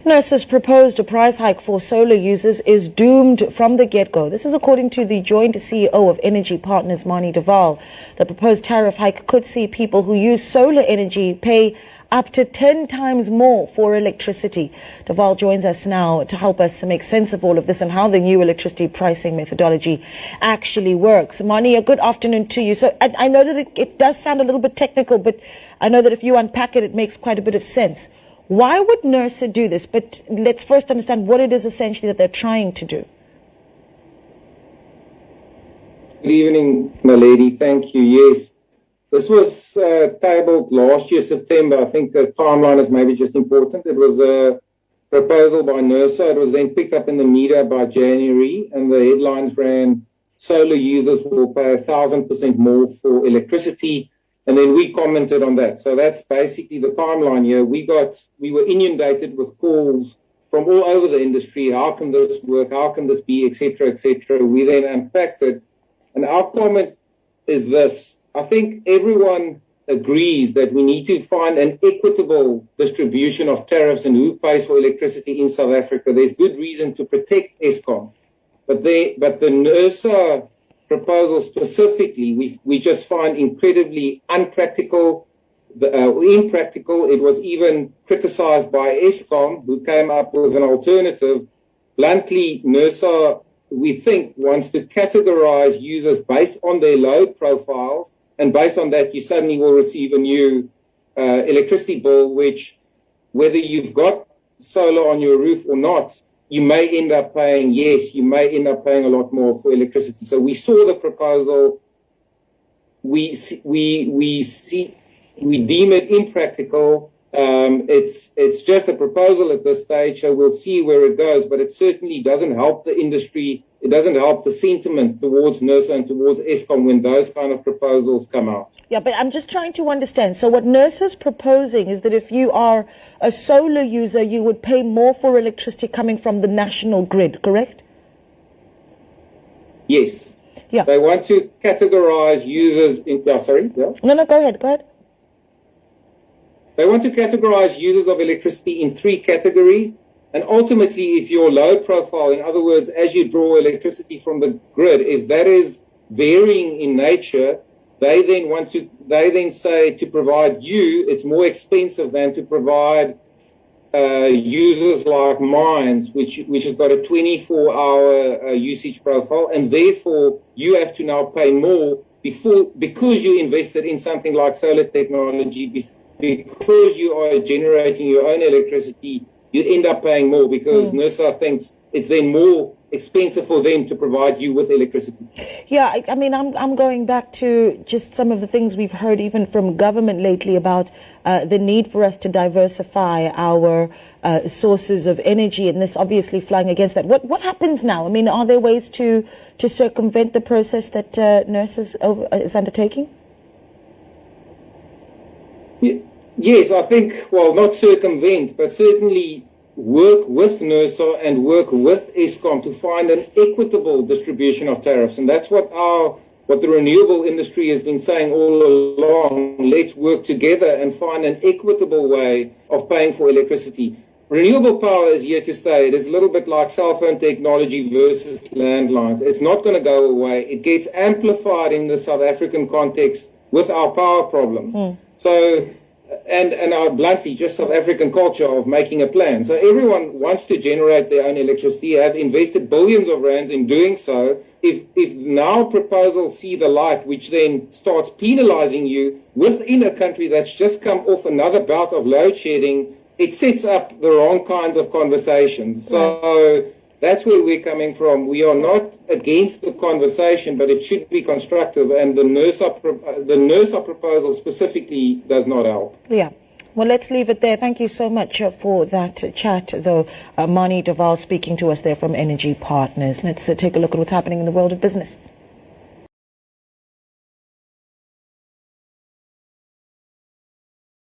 NERSA's proposed price hike for solar users is doomed from the get-go. This is according to the joint CEO of Energy Partners, Manie de Waal. The proposed tariff hike could see people who use solar energy pay up to 10 times more for electricity. De Waal joins us now to help us make sense of all of this and how the new electricity pricing methodology actually works. Manie, a good afternoon to you. So I know that it does sound a little bit technical, but I know that if you unpack it, it makes quite a bit of sense. Why would NERSA do this? But let's first understand what it is essentially that they're trying to do. Good evening, my lady. Thank you. Yes, this was tabled last year, September. I think the timeline is maybe just important. It was a proposal by NERSA. It was then picked up in the media by January, and the headlines ran, solar users will pay 1,000% more for electricity. And then we commented on that. So that's basically the timeline here. We were inundated with calls from all over the industry. How can this work? How can this be, et cetera, et cetera. We then unpacked it. And our comment is this. I think everyone agrees that we need to find an equitable distribution of tariffs and who pays for electricity in South Africa. There's good reason to protect Eskom. But the NERSA proposal specifically, we just find incredibly impractical. It was even criticized by Eskom, who came up with an alternative. Bluntly, NERSA, we think, wants to categorize users based on their load profiles, and based on that, you suddenly will receive a new electricity bill, which, whether you've got solar on your roof or not, you may end up paying, you may end up paying a lot more for electricity. So we saw the proposal. We deem it impractical. It's just a proposal at this stage, so we'll see where it goes. But it certainly doesn't help the industry. It doesn't help the sentiment towards NERSA and towards Eskom when those kind of proposals come out. Yeah, but I'm just trying to understand. So what NERSA's proposing is that if you are a solar user, you would pay more for electricity coming from the national grid, correct? Yes. Yeah. They want to categorize users in... Yeah, sorry? Yeah? No, go ahead. They want to categorize users of electricity in 3 categories. And ultimately, if your load profile, in other words, as you draw electricity from the grid, if that is varying in nature, they then say to provide you, it's more expensive than to provide users like mine, which has got a 24-hour usage profile, and therefore you have to now pay more because you invested in something like solar technology, because you are generating your own electricity. You end up paying more because NERSA thinks it's then more expensive for them to provide you with electricity. Yeah, I mean, I'm going back to just some of the things we've heard even from government lately about the need for us to diversify our sources of energy, and this obviously flying against that. What happens now? I mean, are there ways to circumvent the process that NERSA is undertaking? Yeah. Yes, I think, well, not circumvent, but certainly work with NERSA and work with Eskom to find an equitable distribution of tariffs. And that's what the renewable industry has been saying all along. Let's work together and find an equitable way of paying for electricity. Renewable power is here to stay. It is a little bit like cell phone technology versus landlines. It's not going to go away. It gets amplified in the South African context with our power problems. So... And our bluntly, just South African culture of making a plan. So everyone wants to generate their own electricity, have invested billions of rands in doing so. If now proposals see the light, which then starts penalizing you within a country that's just come off another bout of load shedding, it sets up the wrong kinds of conversations. So that's where we're coming from. We are not against the conversation, but it should be constructive, and the NERSA proposal specifically does not help. Yeah. Well, let's leave it there. Thank you so much for that chat, though. Manie de Waal speaking to us there from Energy Partners. Let's take a look at what's happening in the world of business.